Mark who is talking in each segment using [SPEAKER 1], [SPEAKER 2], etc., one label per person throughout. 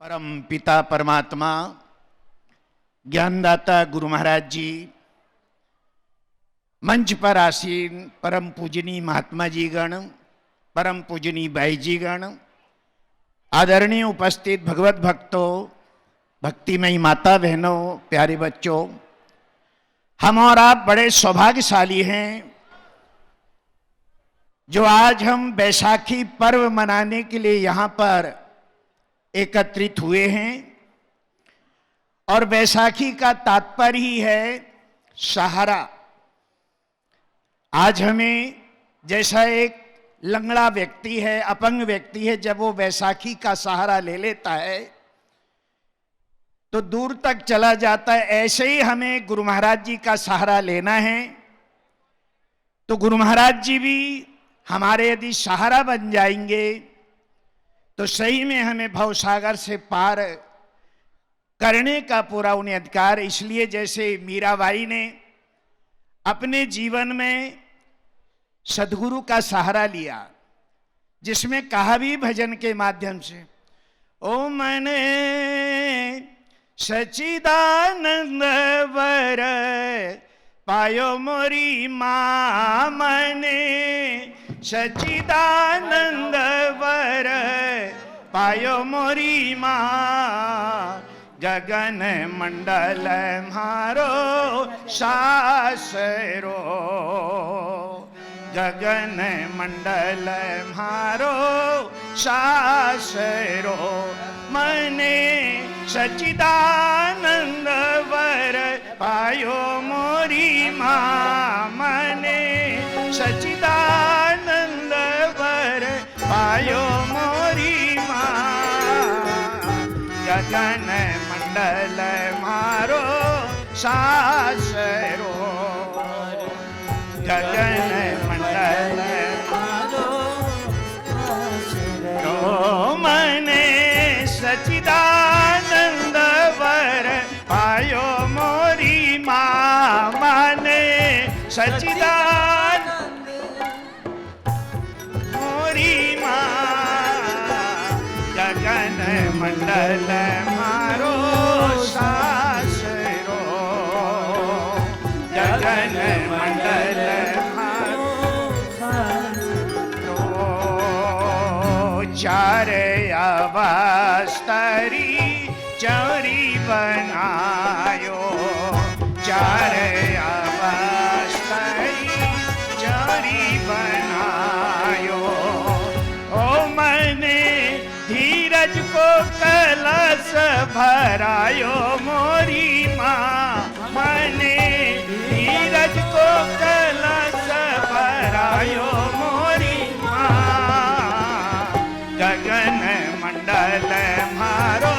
[SPEAKER 1] परम पिता परमात्मा ज्ञानदाता गुरु महाराज जी, मंच पर आसीन परम पूजनी महात्मा जी गण, परम पूजनी बाई जी गण, आदरणीय उपस्थित भगवत भक्तों, भक्तिमयी माता बहनों, प्यारे बच्चों, हम और आप बड़े सौभाग्यशाली हैं जो आज हम बैसाखी पर्व मनाने के लिए यहाँ पर एकत्रित हुए हैं। और बैसाखी का तात्पर्य ही है सहारा। आज हमें जैसा एक लंगड़ा व्यक्ति है, अपंग व्यक्ति है, जब वो बैसाखी का सहारा ले लेता है तो दूर तक चला जाता है, ऐसे ही हमें गुरु महाराज जी का सहारा लेना है। तो गुरु महाराज जी भी हमारे यदि सहारा बन जाएंगे तो सही में हमें भवसागर से पार करने का पूरा उन्हें अधिकार। इसलिए जैसे मीराबाई ने अपने जीवन में सद्गुरु का सहारा लिया, जिसमें कहा भी भजन के माध्यम से, ओ मने सच्चिदानंद वर पायो मोरी मां, मने सच्चिदानंद वर पायो मोरी मां, गगन मंडल मारो शासरो, गगन मंडल मारो शासरो, मने सच्चिदानंद वर पायो मोरी मां, मने सच्चिदानंद वर पायो मोरी मां, गगन मंडल मारो शासरो, गगन मंडल मारो शासरो, मने सच्चिदानंद वर पायो मोरी मां, मने सच्चिदानंद मोरी मां, गगन मंडल मारो शासरो, गगन मंडल मारो शासरो, चार अवस्तरी चौरी बनायो, चार अवस्तरी चौरी बनायो, ओ मने धीरज को कलश भरायो मोरी मां, मने धीरज को कलश भरायो मोरी मां, गगन मंडल मारो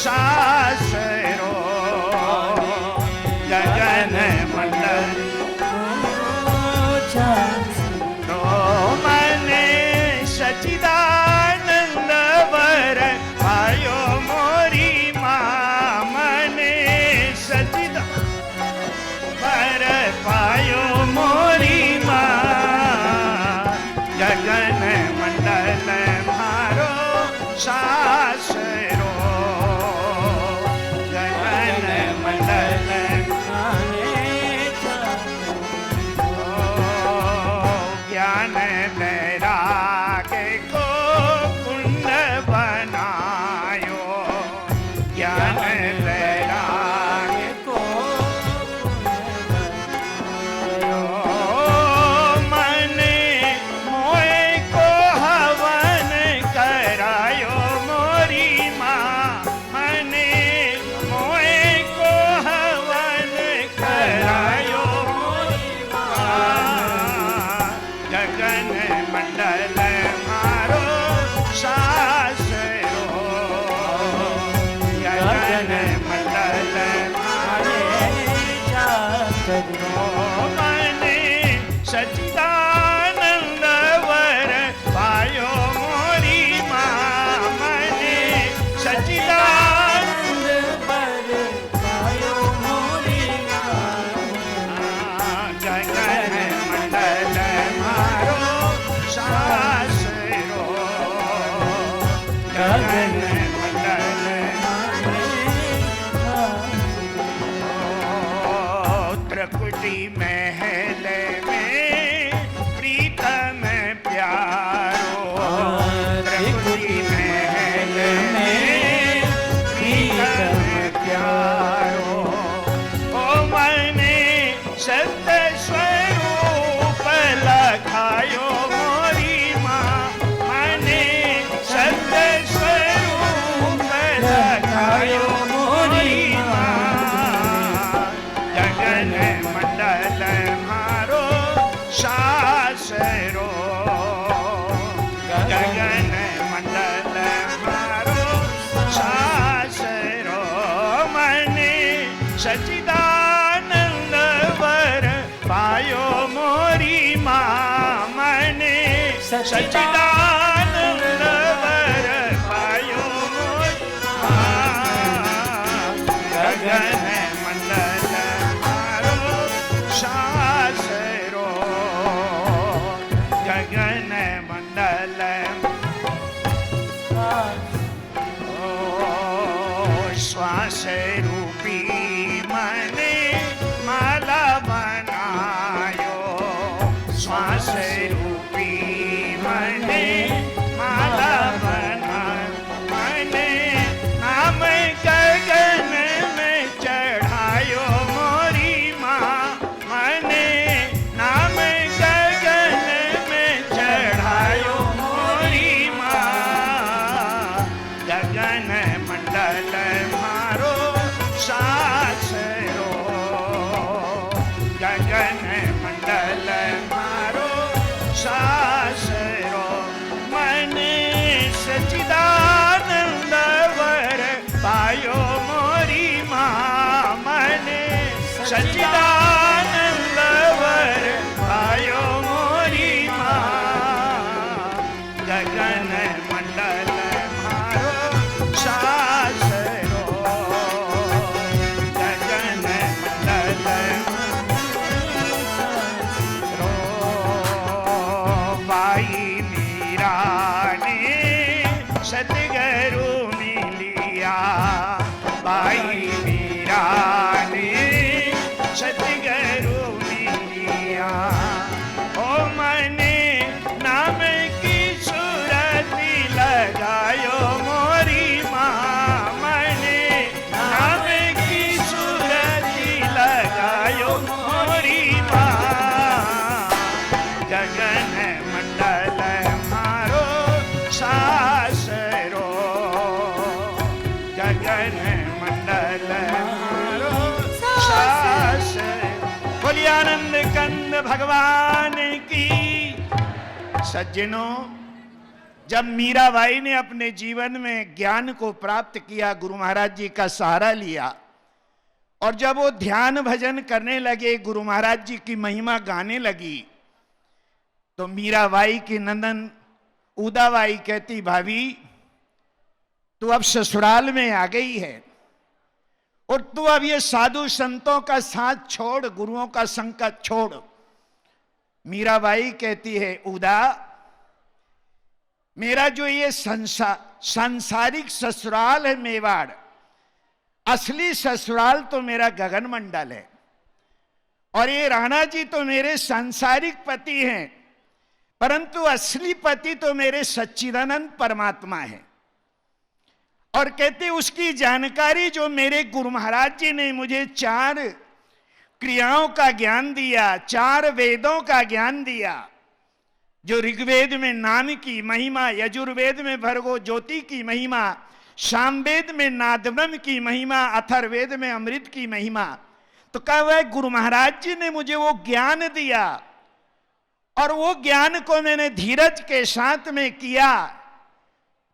[SPEAKER 1] शासरो, गगन मंडल शासरो, मने सच्चिदानंद वर पायो मोरी मां, मने सच्चिदानंद वर पायो मोरी मां, गगन मंडल मारो शासरो, गगन मंडल ज्ञान वैराग को कुंड बनायो, ज्ञान वैराग को मने मोए को हवन करायो मोरी मां, मने मोए को हवन करायो मोरी मां, गगन मंडल मारो शासरो, गगन मंडल मारो शासरो, मने सच्चिदानंद वर पायो मोरी मां, मने सच्चिदानंद वर पायो मोरी मां, गगन मंडल मारो शासरो, गगन मंडल सच्चिदानंद वर पायो मोरी माँ मैंने सच्चिदानंद वर पायो मोरी माँ गगन मंडल मारो शासरो गगन मंडल श्वास रूपी मने माला बनायो श्वास रूपी मने माला बनायो मने नाम गगन में चढ़ायो मोरी माँ मने नाम गगन में चढ़ायो मोरी माँ गगन मंडल मारो शासरो गगन मंडल मारो शासरो मने सच्चिदानंद वर पायो मोरी माँ मने सच्चिदानंद वर पायो मोरी माँ गगन मंडल मारो शासरो गगन मंडल रो बाई मीरा ने सतगुरु मिलिया बाई मीरा ने सतगुरु मिलिया ओ मने नाम की सूरती लगायो मोरी माँ मने नाम की सूरती लगायो मोरी माँ गगन मंडल मारो शासरो गगन मंडल मारो शासरो बोलिए आनंद कंद भगवान की। सज्जनों, जब मीराबाई ने अपने जीवन में ज्ञान को प्राप्त किया, गुरु महाराज जी का सहारा लिया और जब वो ध्यान भजन करने लगे, गुरु महाराज जी की महिमा गाने लगी, तो मीराबाई की नंदन उदाबाई कहती, भाभी तू अब ससुराल में आ गई है और तू अब ये साधु संतों का साथ छोड़, गुरुओं का संकट छोड़। मीराबाई कहती है, उदा मेरा जो ये सांसारिक ससुराल है मेवाड़, असली ससुराल तो मेरा गगन मंडल है और ये राणा जी तो मेरे सांसारिक पति हैं, परंतु असली पति तो मेरे सच्चिदानंद परमात्मा है। और कहते उसकी जानकारी जो मेरे गुरु महाराज जी ने मुझे 4 क्रियाओं का ज्ञान दिया, 4 वेदों का ज्ञान दिया, जो ऋग्वेद में नाम की महिमा, यजुर्वेद में भर्गो ज्योति की महिमा, सामवेद में नादब्रह्म की महिमा, अथर्ववेद में अमृत की महिमा, तो कहा हुआ है गुरु महाराज जी ने मुझे वो ज्ञान दिया और वो ज्ञान को मैंने धीरज के साथ में किया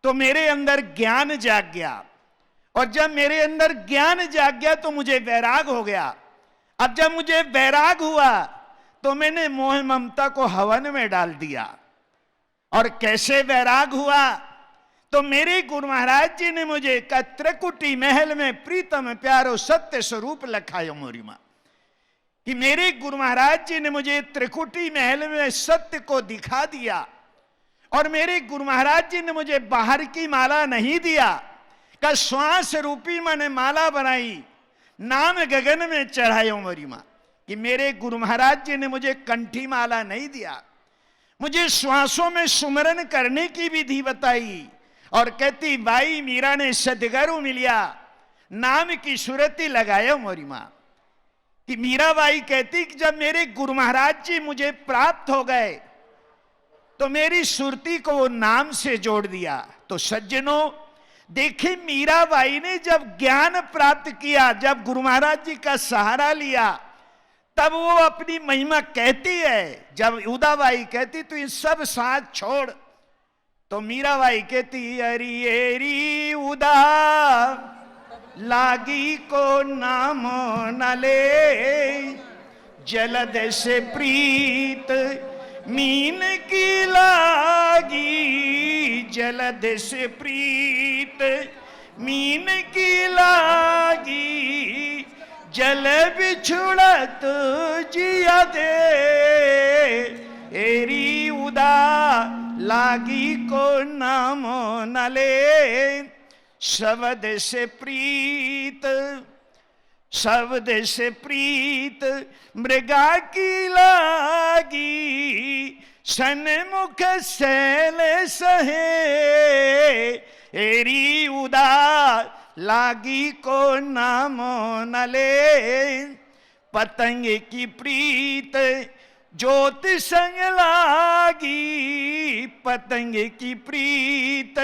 [SPEAKER 1] तो मेरे अंदर ज्ञान जाग गया और जब मेरे अंदर ज्ञान जाग गया तो मुझे वैराग हो गया। अब जब मुझे वैराग हुआ तो मैंने मोह ममता को हवन में डाल दिया। और कैसे वैराग हुआ? तो मेरे गुरु महाराज जी ने मुझे त्रिकुटी महल में प्रीतम प्यारो सत्य स्वरूप लखायो मोरी मां, कि मेरे गुरु महाराज जी ने मुझे त्रिकुटी महल में सत्य को दिखा दिया और मेरे गुरु महाराज जी ने मुझे बाहर की माला नहीं दिया, का श्वास रूपी मैंने माला बनाई, नाम गगन में चढ़ायो मोरी मां, कि मेरे गुरु महाराज जी ने मुझे कंठी माला नहीं दिया, मुझे श्वासों में सुमरन करने की विधि बताई और कहती बाई मीरा ने सदगुरु मिलिया, नाम की सुरती लगायो मोरी मां। कि मीराबाई कहती कि जब मेरे गुरु महाराज जी मुझे प्राप्त हो गए तो मेरी सुरती को वो नाम से जोड़ दिया। तो सज्जनों देखिए, मीराबाई ने जब ज्ञान प्राप्त किया, जब गुरु महाराज जी का सहारा लिया, तब वो अपनी महिमा कहती है। जब उदाबाई कहती तो ये सब साथ छोड़, तो मीराबाई कहती अरी एरी उदा लागी को नाम न ले, जलद से प्रीत मीन की लागी, जलद से प्रीत मीन की लागी, जल बिछुड़त जिया दे, एरी उदा लागी को नाम न ले, शब्द से प्रीत, शब्द से प्रीत मृगा की लागी, सन्मुख सैल सहे, एरी उदा लागी को नाम न ले, पतंग की प्रीत ज्योत संग लागी, पतंग की प्रीत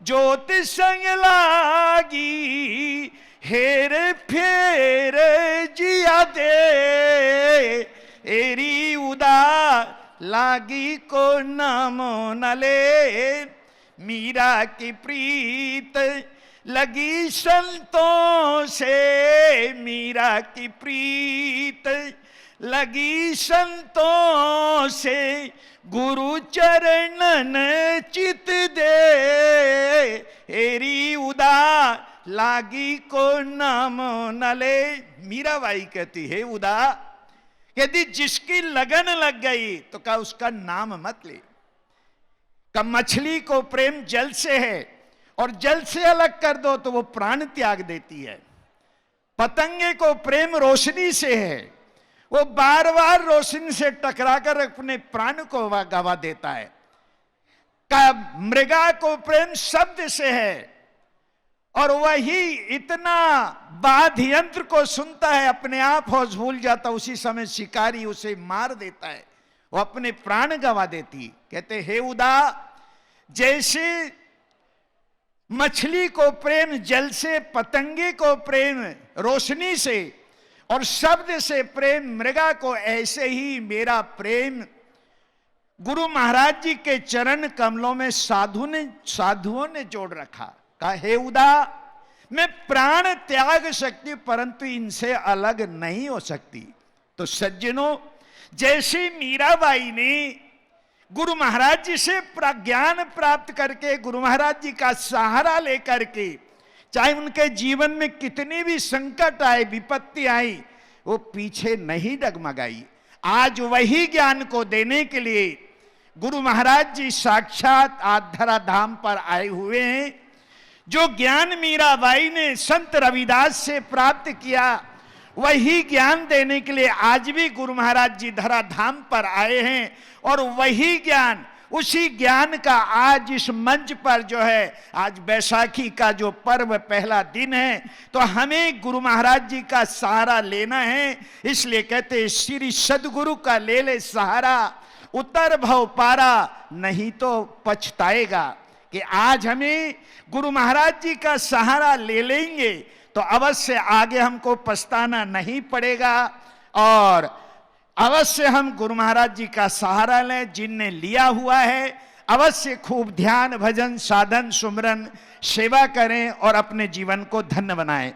[SPEAKER 1] ज्योत संग लागी, हेर फेर जिया दे, एरी उदा लागी को नाम न ले, मीरा की प्रीत लगी संतों से, मीरा की प्रीत लगी संतों से, गुरु चरणन चित दे, एरी उदा लागी को नाम न ले। मीराबाई कहती है उदा, यदि जिसकी लगन लग गई तो क्या उसका नाम मत ले। का मछली को प्रेम जल से है और जल से अलग कर दो तो वो प्राण त्याग देती है। पतंगे को प्रेम रोशनी से है, वो बार बार रोशनी से टकराकर अपने प्राण को गवा देता है। का मृगा को प्रेम शब्द से है और वही इतना वाद्य यंत्र को सुनता है, अपने आप होश भूल जाता, उसी समय शिकारी उसे मार देता है, वो अपने प्राण गवा देती। कहते हे उदा, जैसे मछली को प्रेम जल से, पतंगे को प्रेम रोशनी से और शब्द से प्रेम मृगा को, ऐसे ही मेरा प्रेम गुरु महाराज जी के चरण कमलों में साधुओं ने जोड़ रखा। कहा हे उदा, मैं प्राण त्याग सकती परंतु इनसे अलग नहीं हो सकती। तो सज्जनों, जैसे मीराबाई ने गुरु महाराज जी से ज्ञान प्राप्त करके, गुरु महाराज जी का सहारा लेकर के, चाहे उनके जीवन में कितनी भी संकट आए, विपत्ति आई, वो पीछे नहीं डगमगाई। आज वही ज्ञान को देने के लिए गुरु महाराज जी साक्षात आधरा धाम पर आए हुए हैं। जो ज्ञान मीराबाई ने संत रविदास से प्राप्त किया, वही ज्ञान देने के लिए आज भी गुरु महाराज जी धरा धाम पर आए हैं। और वही ज्ञान, उसी ज्ञान का आज इस मंच पर जो है, आज बैसाखी का जो पर्व पहला दिन है, तो हमें गुरु महाराज जी का सहारा लेना है। इसलिए कहते हैं श्री सदगुरु का ले ले सहारा, उतर भव पारा, नहीं तो पछताएगा। कि आज हमें गुरु महाराज जी का सहारा ले लेंगे तो अवश्य आगे हमको पछताना नहीं पड़ेगा। और अवश्य हम गुरु महाराज जी का सहारा लें, जिनने लिया हुआ है। अवश्य खूब ध्यान, भजन, साधन, सुमरन, सेवा करें और अपने जीवन को धन्य बनाएं।